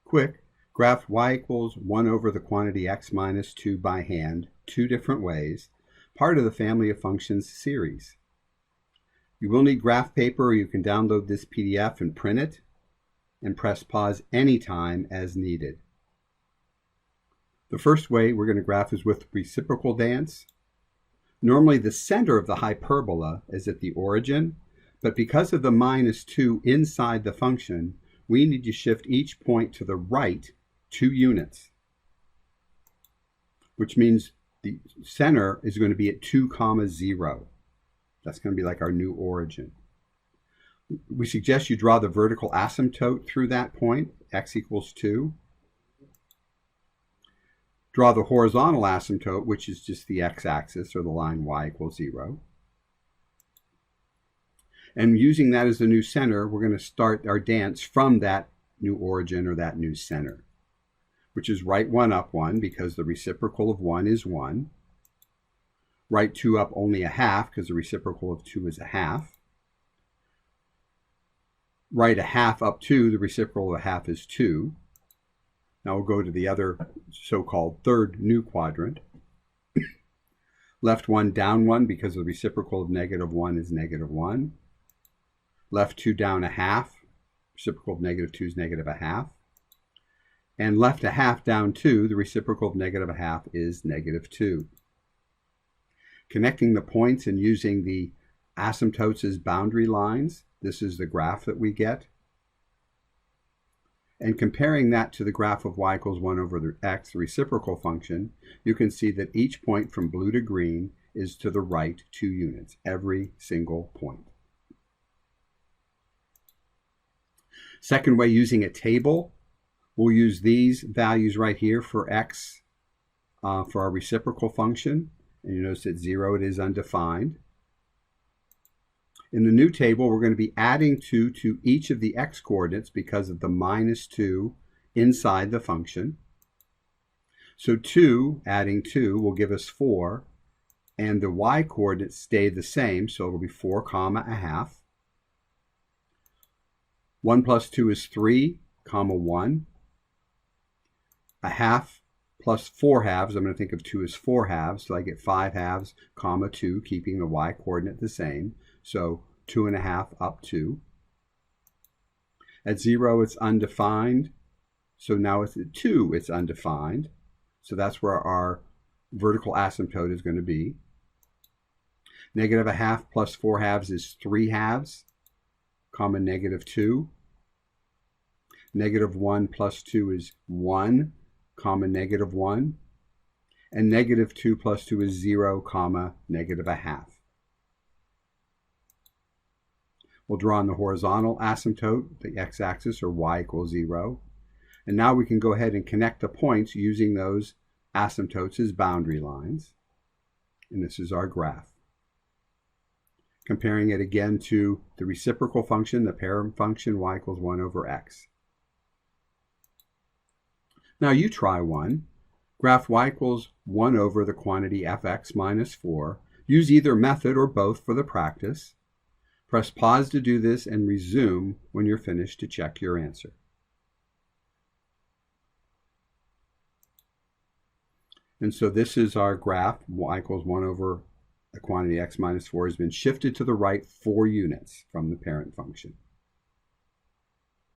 Quick, graph y equals 1 over the quantity x minus 2 by hand, 2 different ways, part of the family of functions series. You will need graph paper, or you can download this PDF and print it, and press pause anytime as needed. The first way we're going to graph is with reciprocal dance. Normally the center of the hyperbola is at the origin, but because of the minus 2 inside the function, we need to shift each point to the right 2 units, which means the center is going to be at 2, 0. That's going to be like our new origin. We suggest you draw the vertical asymptote through that point, x equals 2. Draw the horizontal asymptote, which is just the x-axis, or the line y equals 0. And using that as the new center, we're going to start our dance from that new origin, or that new center, which is write 1 up 1 because the reciprocal of 1 is 1. Write 2 up only a half because the reciprocal of 2 is a half. Write a half up 2, the reciprocal of a half is 2. Now we'll go to the other so-called third new quadrant. Left 1 down 1 because the reciprocal of -1 is -1. Left 2 down a half, reciprocal of -2 is -a half. And left a half down 2, the reciprocal of -a half is -2. Connecting the points and using the asymptotes as boundary lines, this is the graph that we get. And comparing that to the graph of y equals 1 over the x, the reciprocal function, you can see that each point from blue to green is to the right 2 units, every single point. Second way, using a table, we'll use these values right here for x for our reciprocal function. And you notice at 0 it is undefined. In the new table, we're going to be adding 2 to each of the x coordinates because of the -2 inside the function. So 2, adding 2, will give us 4, and the y coordinates stay the same, so it'll be 4, a half. 1 plus 2 is 3, 1. A half plus 4 halves, I'm going to think of 2 as 4 halves, so I get 5 halves, 2, keeping the y coordinate the same. So 2½ up 2. At 0, it's undefined. So now it's at 2, it's undefined. So that's where our vertical asymptote is going to be. -1/2 plus 4 halves is 3 halves, -2. -1 plus 2 is 1, -1. And -2 plus 2 is 0, -1/2. We'll draw on the horizontal asymptote, the x-axis, or y equals 0. And now we can go ahead and connect the points using those asymptotes as boundary lines. And this is our graph. Comparing it again to the reciprocal function, the parent function, y equals 1 over x. Now you try one. Graph y equals 1 over the quantity fx minus 4. Use either method or both for the practice. Press pause to do this and resume when you're finished to check your answer. And so this is our graph. Y equals 1 over the quantity x minus 4 has been shifted to the right 4 units from the parent function.